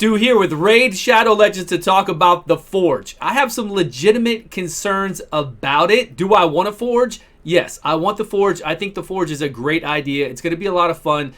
Stu here with Raid Shadow Legends to talk about the Forge. I have some legitimate concerns about it. Do I want a Forge? Yes, I want the Forge. I think the Forge is a great idea. It's going to be a lot of fun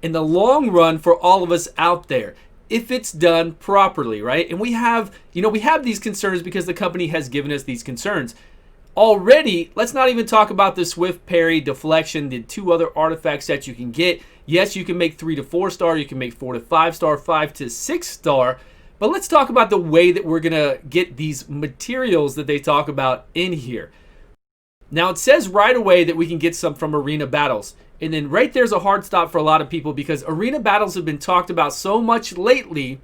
in the long run for all of us out there if it's done properly, right? And we have these concerns because the company has given us these concerns. Already, let's not even talk about the Swift Parry, Deflection, the two other artifacts that you can get. Yes, you can make 3 to 4 star, you can make 4 to 5 star, 5 to 6 star, but let's talk about the way that we're gonna get these materials that they talk about in here. Now it says right away that we can get some from arena battles, and then right there's a hard stop for a lot of people because arena battles have been talked about so much lately,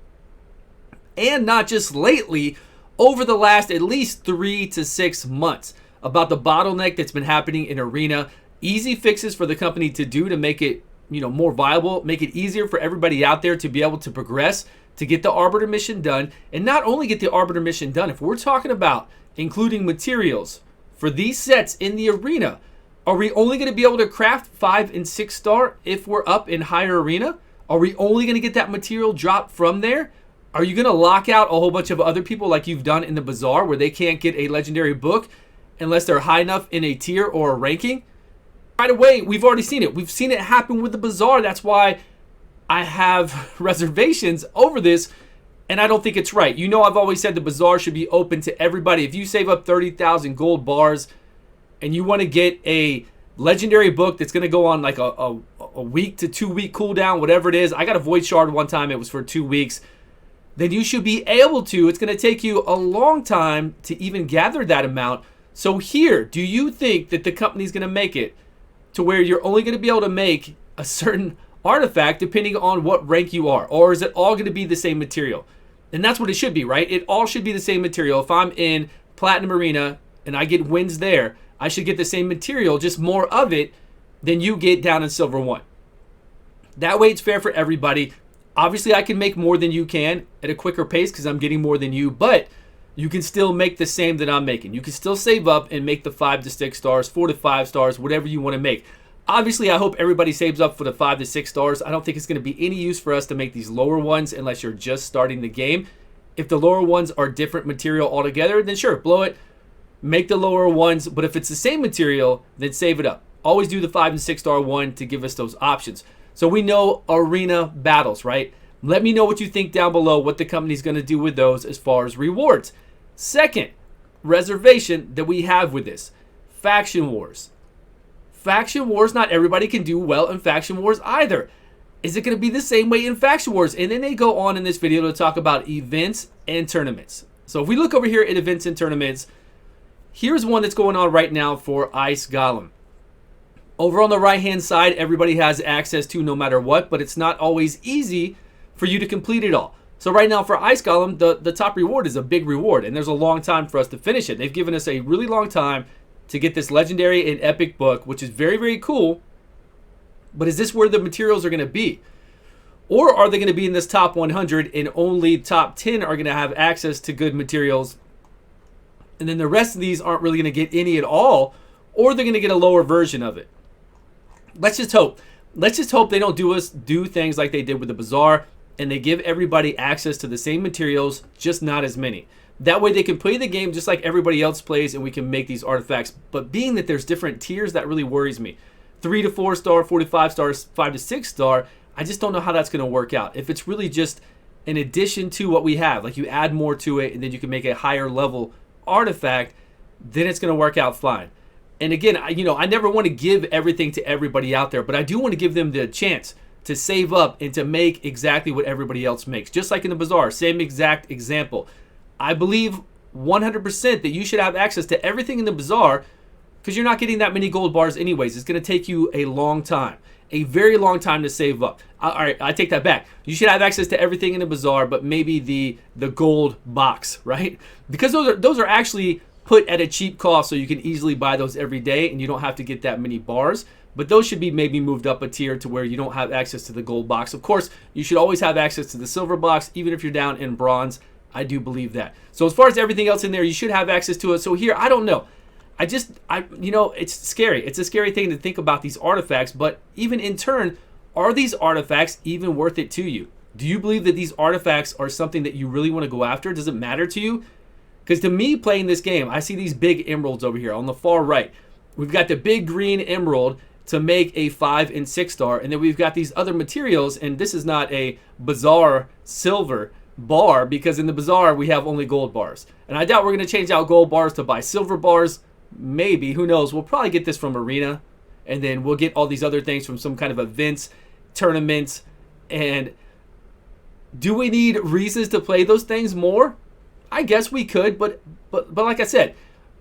and not just lately, over the last at least 3 to 6 months, about the bottleneck that's been happening in arena. Easy fixes for the company to do to make it more viable, make it easier for everybody out there to be able to progress, to get the Arbiter mission done. And not only get the Arbiter mission done, if we're talking about including materials for these sets in the arena, are we only going to be able to craft 5 and 6 star if we're up in higher arena? Are we only going to get that material drop from there? Are you going to lock out a whole bunch of other people like you've done in the Bazaar where they can't get a legendary book unless they're high enough in a tier or a ranking? Right away, we've already seen it. We've seen it happen with the Bazaar. That's why I have reservations over this, and I don't think it's right. I've always said the Bazaar should be open to everybody. If you save up 30,000 gold bars and you want to get a legendary book that's going to go on like a week to 2 week cooldown, whatever it is. I got a Void Shard one time. It was for 2 weeks. Then you should be able to. It's going to take you a long time to even gather that amount. So here, do you think that the company's going to make it to where you're only going to be able to make a certain artifact depending on what rank you are? Or is it all going to be the same material? And that's what it should be, right? It all should be the same material. If I'm in Platinum Arena and I get wins there, I should get the same material, just more of it than you get down in Silver 1. That way it's fair for everybody. Obviously, I can make more than you can at a quicker pace because I'm getting more than you, but you can still make the same that I'm making. You can still save up and make the 5 to 6 stars, 4 to 5 stars, whatever you want to make. Obviously, I hope everybody saves up for the 5 to 6 stars. I don't think it's going to be any use for us to make these lower ones unless you're just starting the game. If the lower ones are different material altogether, then sure, blow it. Make the lower ones, but if it's the same material, then save it up. Always do the 5 and 6 star one to give us those options. So we know arena battles, right? Let me know what you think down below, what the company's going to do with those as far as rewards. Second reservation that we have with this, Faction Wars. Faction Wars, not everybody can do well in Faction Wars either. Is it going to be the same way in Faction Wars? And then they go on in this video to talk about events and tournaments. So if we look over here at events and tournaments, here's one that's going on right now for Ice Golem. Over on the right-hand side, everybody has access to no matter what, but it's not always easy for you to complete it all. So right now for Ice Golem, the top reward is a big reward, and there's a long time for us to finish it. They've given us a really long time to get this legendary and epic book, which is very, very cool. But is this where the materials are going to be? Or are they going to be in this top 100 and only top 10 are going to have access to good materials? And then the rest of these aren't really going to get any at all, or they're going to get a lower version of it. Let's just hope. Let's just hope they don't do things like they did with the Bazaar, and they give everybody access to the same materials, just not as many. That way they can play the game just like everybody else plays, and we can make these artifacts. But being that there's different tiers, that really worries me. 3 to 4 star, 4 to 5 stars, 5 to 6 star, I just don't know how that's going to work out. If it's really just an addition to what we have, like you add more to it and then you can make a higher level artifact, then it's going to work out fine. And again, I never want to give everything to everybody out there, but I do want to give them the chance to save up and to make exactly what everybody else makes. Just like in the Bazaar, same exact example. I believe 100% that you should have access to everything in the Bazaar because you're not getting that many gold bars anyways. It's going to take you a long time, a very long time to save up. All right, I take that back. You should have access to everything in the Bazaar, but maybe the gold box, right? Because those are actually put at a cheap cost, so you can easily buy those every day and you don't have to get that many bars. But those should be maybe moved up a tier to where you don't have access to the gold box. Of course, you should always have access to the silver box, even if you're down in bronze. I do believe that. So as far as everything else in there, you should have access to it. So here, I don't know. It's scary. It's a scary thing to think about these artifacts, but even in turn, are these artifacts even worth it to you? Do you believe that these artifacts are something that you really want to go after? Does it matter to you? Because to me, playing this game, I see these big emeralds over here on the far right. We've got the big green emerald to make a 5 and 6 star, and then we've got these other materials, and this is not a bazaar silver bar, because in the bazaar we have only gold bars. And I doubt we're going to change out gold bars to buy silver bars. Maybe, who knows? We'll probably get this from Arena, and then we'll get all these other things from some kind of events, tournaments, and do we need reasons to play those things more? I guess we could, but like I said,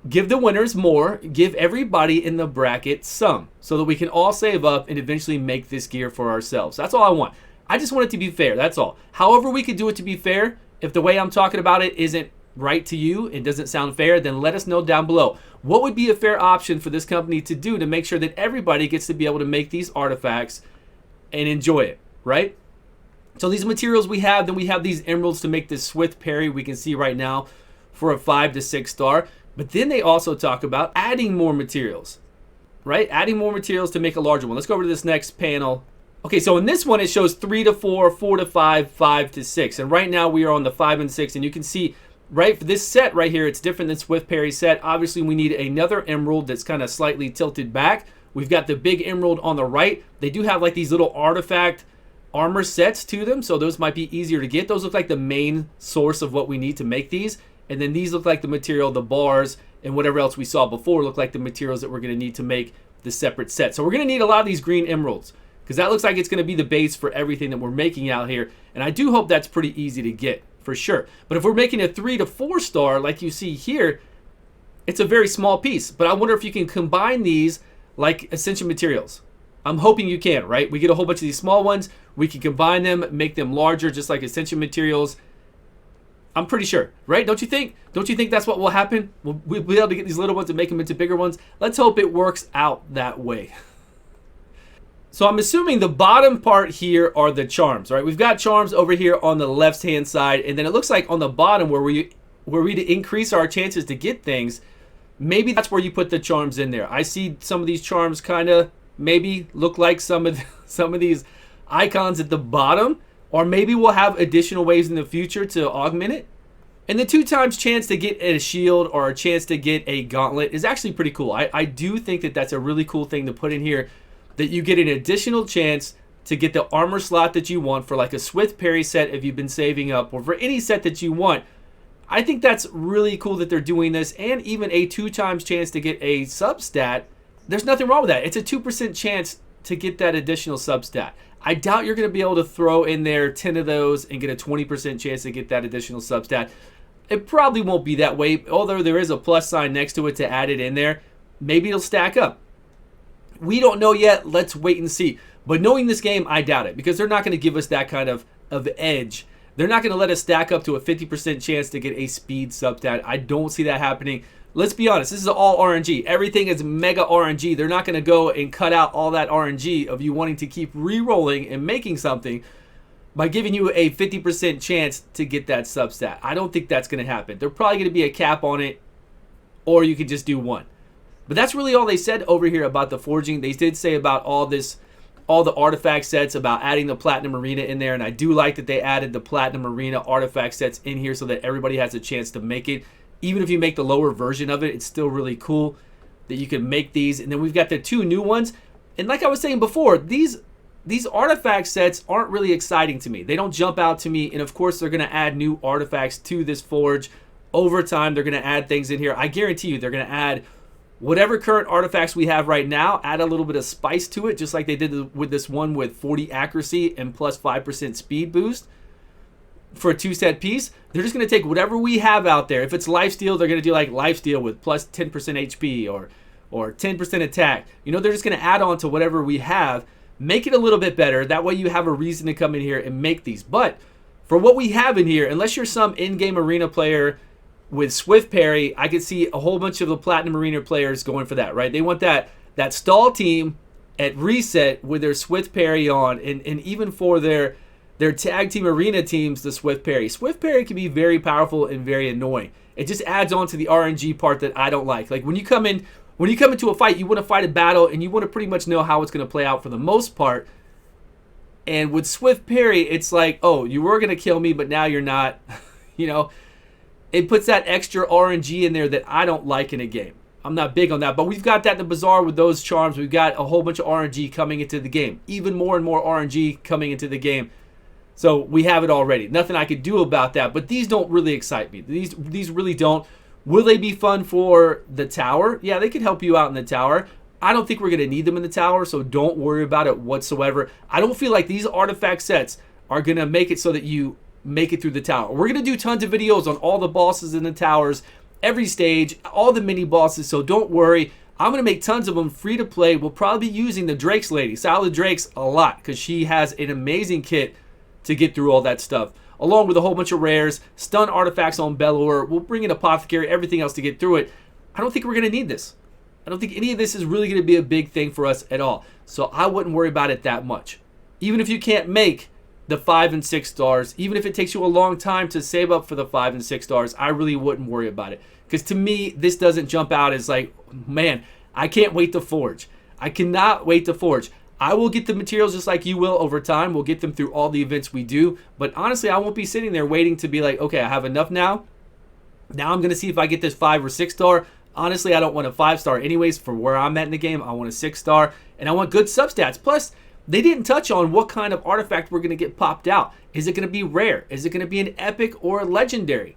give the winners more, give everybody in the bracket some, so that we can all save up and eventually make this gear for ourselves. That's all I want. I just want it to be fair, that's all. However we could do it to be fair, if the way I'm talking about it isn't right to you and doesn't sound fair, then let us know down below. What would be a fair option for this company to do to make sure that everybody gets to be able to make these artifacts and enjoy it, right? So these materials we have, then we have these emeralds to make this swift parry we can see right now for a 5 to 6 star. But then they also talk about adding more materials, right? Adding more materials to make a larger one. Let's go over to this next panel. Okay, so in this one, it shows 3 to 4, 4 to 5, 5 to 6. And right now we are on the 5 and 6. And you can see, right, for this set right here, it's different than Swift Parry set. Obviously, we need another emerald that's kind of slightly tilted back. We've got the big emerald on the right. They do have like these little artifact armor sets to them, so those might be easier to get. Those look like the main source of what we need to make these. And then these look like the material, the bars, and whatever else we saw before look like the materials that we're going to need to make the separate set. So we're going to need a lot of these green emeralds, because that looks like it's going to be the base for everything that we're making out here. And I do hope that's pretty easy to get, for sure. But if we're making a 3 to 4 star, like you see here, it's a very small piece. But I wonder if you can combine these like Ascension materials. I'm hoping you can, right? We get a whole bunch of these small ones. We can combine them, make them larger, just like Ascension materials. I'm pretty sure, right? Don't you think? Don't you think that's what will happen? We'll be able to get these little ones and make them into bigger ones. Let's hope it works out that way. So I'm assuming the bottom part here are the charms, right? We've got charms over here on the left-hand side, and then it looks like on the bottom where we to increase our chances to get things, maybe that's where you put the charms in there. I see some of these charms kind of maybe look like some of these icons at the bottom, or maybe we'll have additional ways in the future to augment it. And the 2 times chance to get a shield or a chance to get a gauntlet is actually pretty cool. I do think that that's a really cool thing to put in here, that you get an additional chance to get the armor slot that you want for like a Swift Parry set if you've been saving up, or for any set that you want. I think that's really cool that they're doing this, and even a 2 times chance to get a substat. There's nothing wrong with that. It's a 2% chance to get that additional substat. I doubt you're going to be able to throw in there 10 of those and get a 20% chance to get that additional substat. It probably won't be that way, although there is a plus sign next to it to add it in there. Maybe it'll stack up. We don't know yet. Let's wait and see. But knowing this game, I doubt it, because they're not going to give us that kind of edge. They're not going to let us stack up to a 50% chance to get a speed substat. I don't see that happening. Let's be honest, this is all RNG. Everything is mega RNG. They're not going to go and cut out all that RNG of you wanting to keep re-rolling and making something by giving you a 50% chance to get that substat. I don't think that's going to happen. There's probably going to be a cap on it, or you could just do one. But that's really all they said over here about the forging. They did say about all the artifact sets, about adding the Platinum Arena in there, and I do like that they added the Platinum Arena artifact sets in here so that everybody has a chance to make it. Even if you make the lower version of it, it's still really cool that you can make these. And then we've got the 2 new ones. And like I was saying before, these artifact sets aren't really exciting to me. They don't jump out to me. And of course, they're going to add new artifacts to this forge. Over time, they're going to add things in here. I guarantee you they're going to add whatever current artifacts we have right now, add a little bit of spice to it, just like they did with this one with 40 accuracy and plus 5% speed boost for a 2-set piece. They're just going to take whatever we have out there. If it's lifesteal, they're going to do like lifesteal with plus 10% HP or 10% attack. You know, they're just going to add on to whatever we have, make it a little bit better. That way you have a reason to come in here and make these. But for what we have in here, unless you're some in-game arena player with Swift Parry, I could see a whole bunch of the Platinum Arena players going for that, right? They want that stall team at reset with their Swift Parry on, and even for their tag team arena teams, the Swift Parry. Swift Parry can be very powerful and very annoying. It just adds on to the RNG part that I don't like. Like when you come into a fight, you want to fight a battle and you want to pretty much know how it's going to play out for the most part. And with Swift Parry, it's like, oh, you were going to kill me, but now you're not. You know, it puts that extra RNG in there that I don't like in a game. I'm not big on that, but we've got that in the Bazaar with those charms. We've got a whole bunch of RNG coming into the game. Even more and more RNG coming into the game. So we have it already. Nothing I could do about that, but these don't really excite me. These really don't. Will they be fun for the tower? Yeah, they could help you out in the tower. I don't think we're going to need them in the tower, so don't worry about it whatsoever. I don't feel like these artifact sets are going to make it so that you make it through the tower. We're going to do tons of videos on all the bosses in the towers, every stage, all the mini bosses, so don't worry. I'm going to make tons of them free to play. We'll probably be using the Drakes lady, Salad Drakes, a lot because she has an amazing kit to get through all that stuff, along with a whole bunch of rares, stun artifacts on Belor. We'll bring in Apothecary, everything else to get through it. I don't think we're going to need this. I don't think any of this is really going to be a big thing for us at all. So I wouldn't worry about it that much. Even if you can't make the 5 and 6 stars, even if it takes you a long time to save up for the 5 and 6 stars, I really wouldn't worry about it. Because to me, this doesn't jump out as like, man, I can't wait to forge. I cannot wait to forge. I will get the materials just like you will over time. We'll get them through all the events we do. But honestly, I won't be sitting there waiting to be like, okay, I have enough now. Now I'm going to see if I get this 5 or 6 star. Honestly, I don't want a 5 star anyways for where I'm at in the game. I want a 6 star, and I want good substats. Plus, they didn't touch on what kind of artifact we're going to get popped out. Is it going to be rare? Is it going to be an epic or a legendary?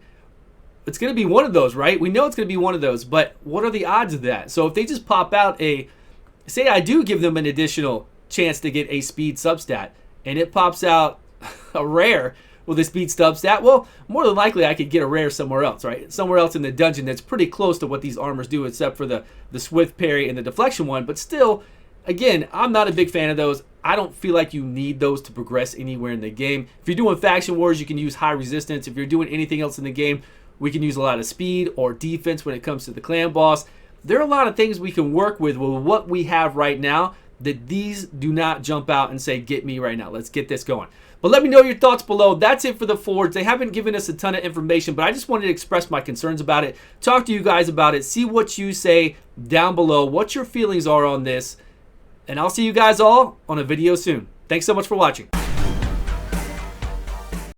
It's going to be one of those, right? We know it's going to be one of those, but what are the odds of that? So if they just pop out a, say I do give them an additional chance to get a speed substat, and it pops out a rare with a speed substat, well, more than likely I could get a rare somewhere else, right? Somewhere else in the dungeon that's pretty close to what these armors do, except for the Swift Parry and the deflection one. But still, again, I'm not a big fan of those. I don't feel like you need those to progress anywhere in the game. If you're doing faction wars, you can use high resistance. If you're doing anything else in the game, we can use a lot of speed or defense when it comes to the clan boss. There are a lot of things we can work with what we have right now that these do not jump out and say, get me right now. Let's get this going. But let me know your thoughts below. That's it for the Forge. They haven't given us a ton of information, but I just wanted to express my concerns about it, talk to you guys about it, see what you say down below, what your feelings are on this, and I'll see you guys all on a video soon. Thanks so much for watching.